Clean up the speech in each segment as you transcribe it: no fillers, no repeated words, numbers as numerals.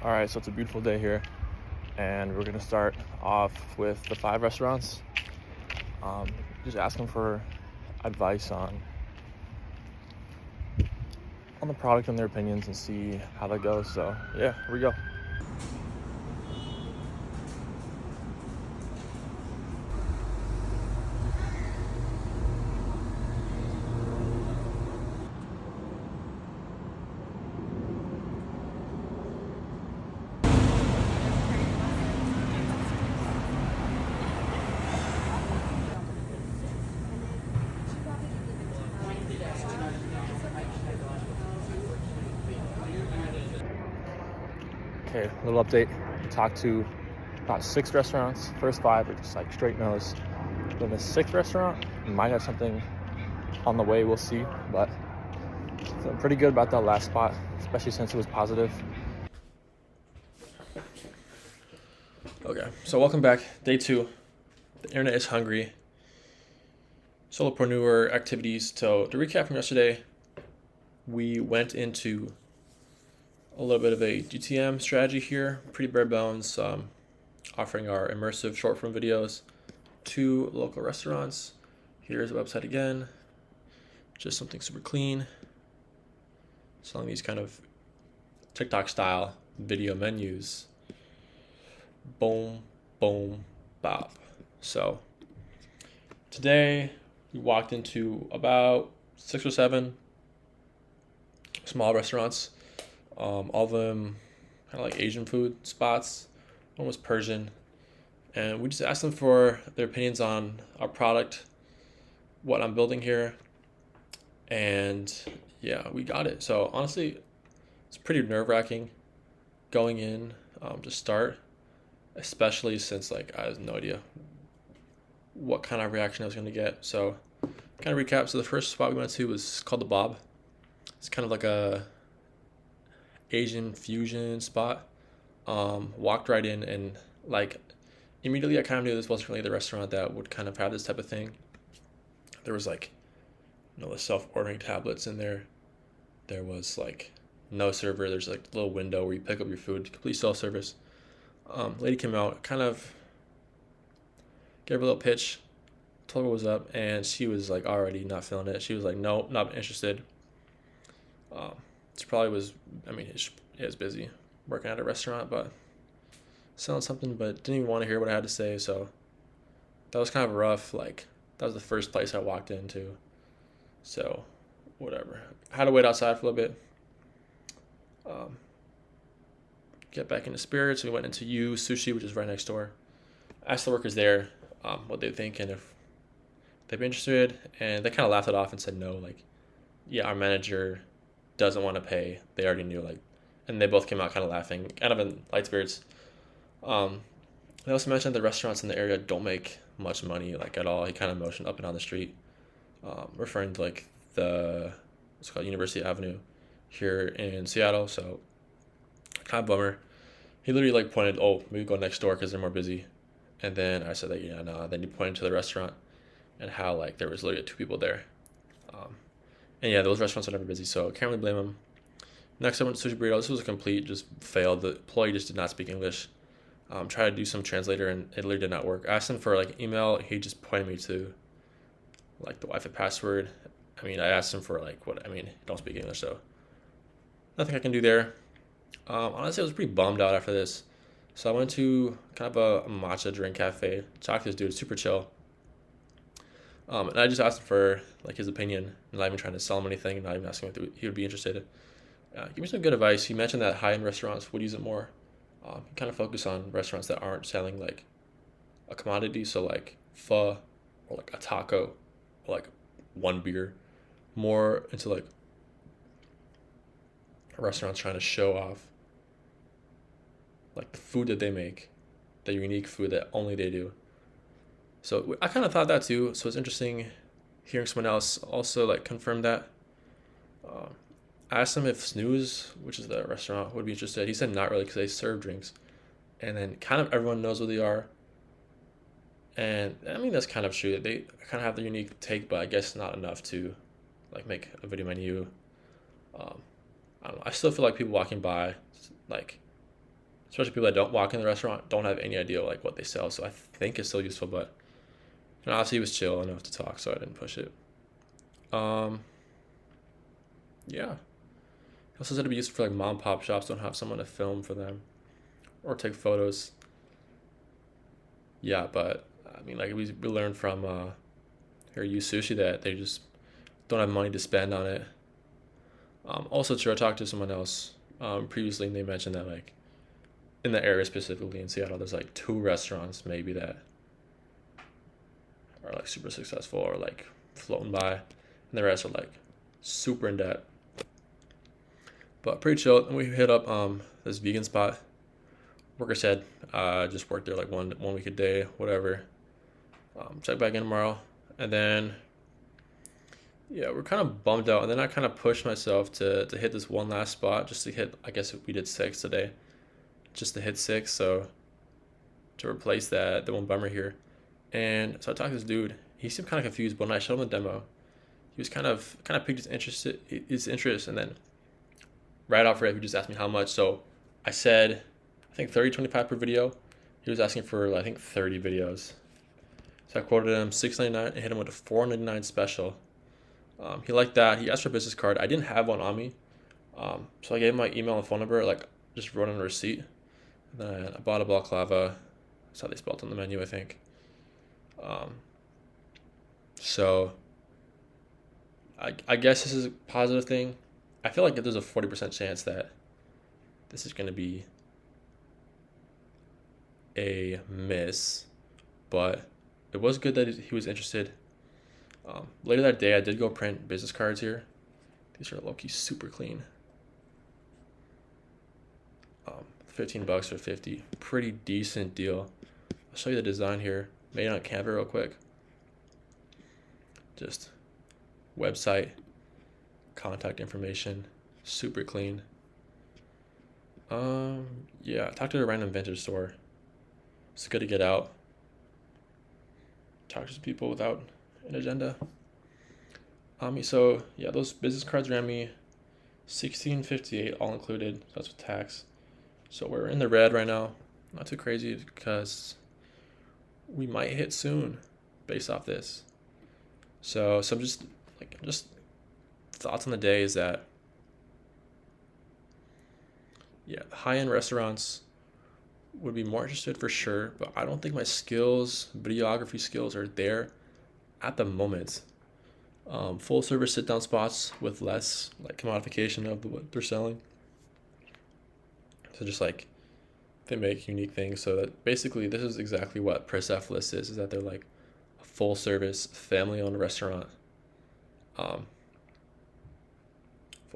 All right, so it's a beautiful day here, and we're gonna start off with the 5 restaurants. Just asking for advice on the product and their opinions and see how that goes. So yeah, here we go. Okay, little update. Talked to about 6 restaurants. First 5 are just like straight no's. Then the 6th restaurant might have something on the way. We'll see, but feeling pretty good about that last spot, especially since it was positive. Okay, so welcome back. Day 2. The internet is hungry. Solopreneur activities. So to recap from yesterday, we went into a little bit of a GTM strategy here, pretty bare bones, offering our immersive short form videos to local restaurants. Here's the website again, just something super clean, selling these kind of TikTok style video menus. Boom, boom, bop. So today we walked into about 6 or 7 small restaurants. All of them kind of like Asian food spots. One was Persian. And we just asked them for their opinions on our product, what I'm building here. And yeah, we got it. So honestly, it's pretty nerve-wracking going in to start, especially since like I had no idea what kind of reaction I was going to get. So kind of recap. So the first spot we went to was called the Bob. It's kind of like a Asian fusion spot. Walked right in and like immediately I kind of knew this wasn't really the restaurant that would kind of have this type of thing. There was like the self-ordering tablets in there. There was like no server. There's like a little window where you pick up your food, complete self-service. Lady came out, kind of gave her a little pitch, told her what was up, and she was like already not feeling it. She was like, nope, not interested. She probably was, it was busy working at a restaurant, but selling something, but didn't even want to hear what I had to say. So that was kind of rough. Like that was the first place I walked into. So whatever. I had to wait outside for a little bit. Get back into spirits. We went into Sushi, which is right next door. Asked the workers there what they think and if they'd be interested, and they kind of laughed it off and said no. Like, yeah, our manager doesn't want to pay. They already knew, like, and they both came out kind of laughing, kind of in light spirits. They also mentioned the restaurants in the area don't make much money, like, at all. He kind of motioned up and down the street, referring to like what's called University Avenue here in Seattle. So kind of bummer. He literally like pointed, oh, maybe go next door because they're more busy. And then I said that, yeah, no. Then he pointed to the restaurant and how like there was literally 2 people there. And yeah, those restaurants are never busy, so can't really blame them. Next, I went to Sushi Burrito. This was a complete just fail. The employee just did not speak English. Tried to do some translator, and it literally did not work. I asked him for like email. He just pointed me to like the Wi-Fi password. I asked him for like don't speak English, so nothing I can do there. Honestly, I was pretty bummed out after this. So I went to kind of a matcha drink cafe. Talked to this dude, super chill. And I just asked him for like his opinion, not even trying to sell him anything, not even asking if he would be interested. Give me some good advice. He mentioned that high-end restaurants would use it more. Kind of focus on restaurants that aren't selling like a commodity, so like pho or like a taco or like one beer. More into like restaurants trying to show off like the food that they make, the unique food that only they do. So I kind of thought that too. So it's interesting hearing someone else also like confirm that. I asked him if Snooze, which is the restaurant, would be interested. He said not really because they serve drinks, and then kind of everyone knows what they are. And that's kind of true. They kind of have the unique take, but I guess not enough to like make a video menu. I don't know. I still feel like people walking by like especially people that don't walk in the restaurant don't have any idea like what they sell. So I think it's still useful, but honestly, he was chill enough to talk, so I didn't push it. Yeah. He also said it'd be useful for like mom and pop shops, don't have someone to film for them or take photos. Yeah, but I mean, like we learned from here at Sushi that they just don't have money to spend on it. Also, true, I talked to someone else previously, and they mentioned that like in the area specifically in Seattle, there's like 2 restaurants maybe that are like super successful or like floating by, and the rest are like super in debt. But pretty chill. And we hit up this vegan spot. Worker said just work there like one week a day, whatever. Check back in tomorrow, and then yeah, we're kind of bummed out. And then I kind of pushed myself to hit this one last spot just to hit. I guess we did 6 today, just to hit 6. So to replace the one bummer here. And so I talked to this dude. He seemed kind of confused, but when I showed him the demo, he was kind of piqued his interest, and then right off rip, he just asked me how much. So I said, I think 30-25 per video. He was asking for I think 30 videos. So I quoted him $6.99 and hit him with a $4.99 special. He liked that. He asked for a business card. I didn't have one on me, so I gave him my email and phone number. Like just wrote on a receipt. And then I bought a balaclava. That's how they spelled it on the menu, I think. So I guess this is a positive thing. I feel like there's a 40% chance that this is going to be a miss, but it was good that he was interested. Later that day, I did go print business cards here. These are low-key super clean. $15 for 50. Pretty decent deal. I'll show you the design here. Made on Canva real quick. Just website, contact information, super clean. Yeah, talk to a random vintage store. It's good to get out. Talk to some people without an agenda. So yeah, those business cards ran me $16.58 all included. So that's with tax. So we're in the red right now. Not too crazy because we might hit soon based off this. So some just thoughts on the day is that yeah, high-end restaurants would be more interested for sure, but I don't think my skills, videography skills, are there at the moment. Full service sit down spots with less like commodification of what they're selling. So just like they make unique things. So that basically this is exactly what Persepolis is that they're like a full service family owned restaurant. Full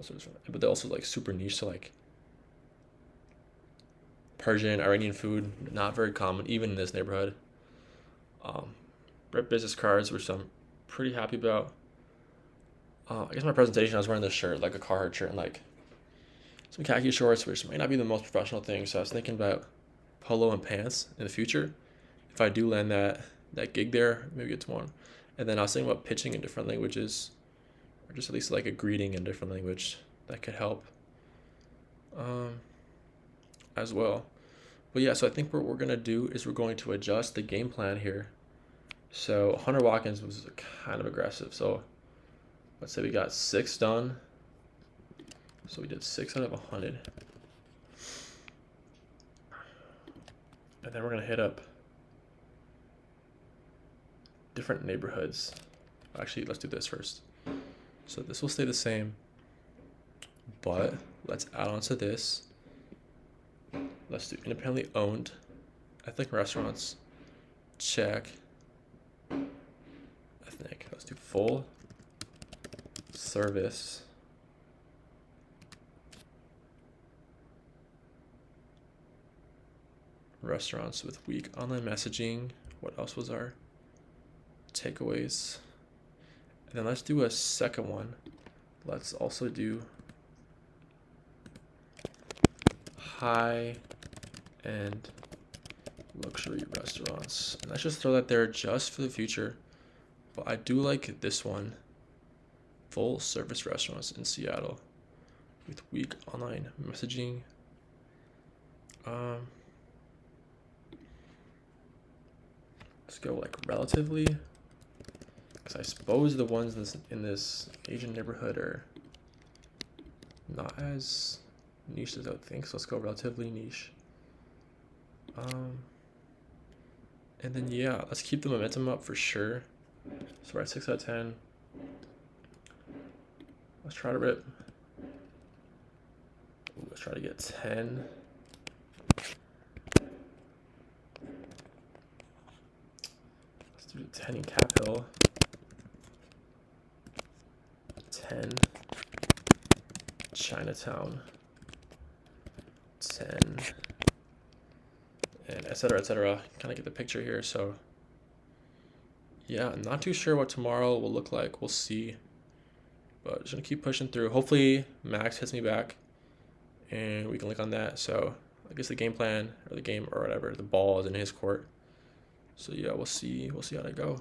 service, but they're also like super niche. So like Persian, Iranian food, not very common even in this neighborhood. Business cards, which I'm pretty happy about. I guess my presentation, I was wearing this shirt, like a Carhartt shirt, and like some khaki shorts, which might not be the most professional thing. So I was thinking about polo and pants in the future. If I do land that gig there, maybe get to one. And then I was thinking about pitching in different languages, or just at least like a greeting in different language that could help as well. But yeah, so I think what we're gonna do is we're going to adjust the game plan here. So 100 walk-ins was kind of aggressive. So let's say we got 6 done. So we did 6 out of 100. And then we're gonna hit up different neighborhoods. Actually, let's do this first. So this will stay the same, but let's add on to this. Let's do independently owned ethnic restaurants. Check. Ethnic. Let's do full service restaurants with weak online messaging. What else was our takeaways? And then let's do a second one. Let's also do high-end luxury restaurants. And let's just throw that there just for the future. But I do like this one. Full service restaurants in Seattle with weak online messaging. Let's go like relatively, because I suppose the ones in this Asian neighborhood are not as niche as I would think. So let's go relatively niche. And then yeah, let's keep the momentum up for sure. So we're at 6 out of 10. Let's try to rip. Ooh, let's try to get 10. Let's do 10 in Cap Hill. 10. Chinatown. 10. And etc. etc. Kind of get the picture here. So yeah, I'm not too sure what tomorrow will look like. We'll see. But just gonna keep pushing through. Hopefully Max hits me back and we can link on that. So I guess the game plan or the game or whatever, the ball is in his court. So yeah, we'll see how they go.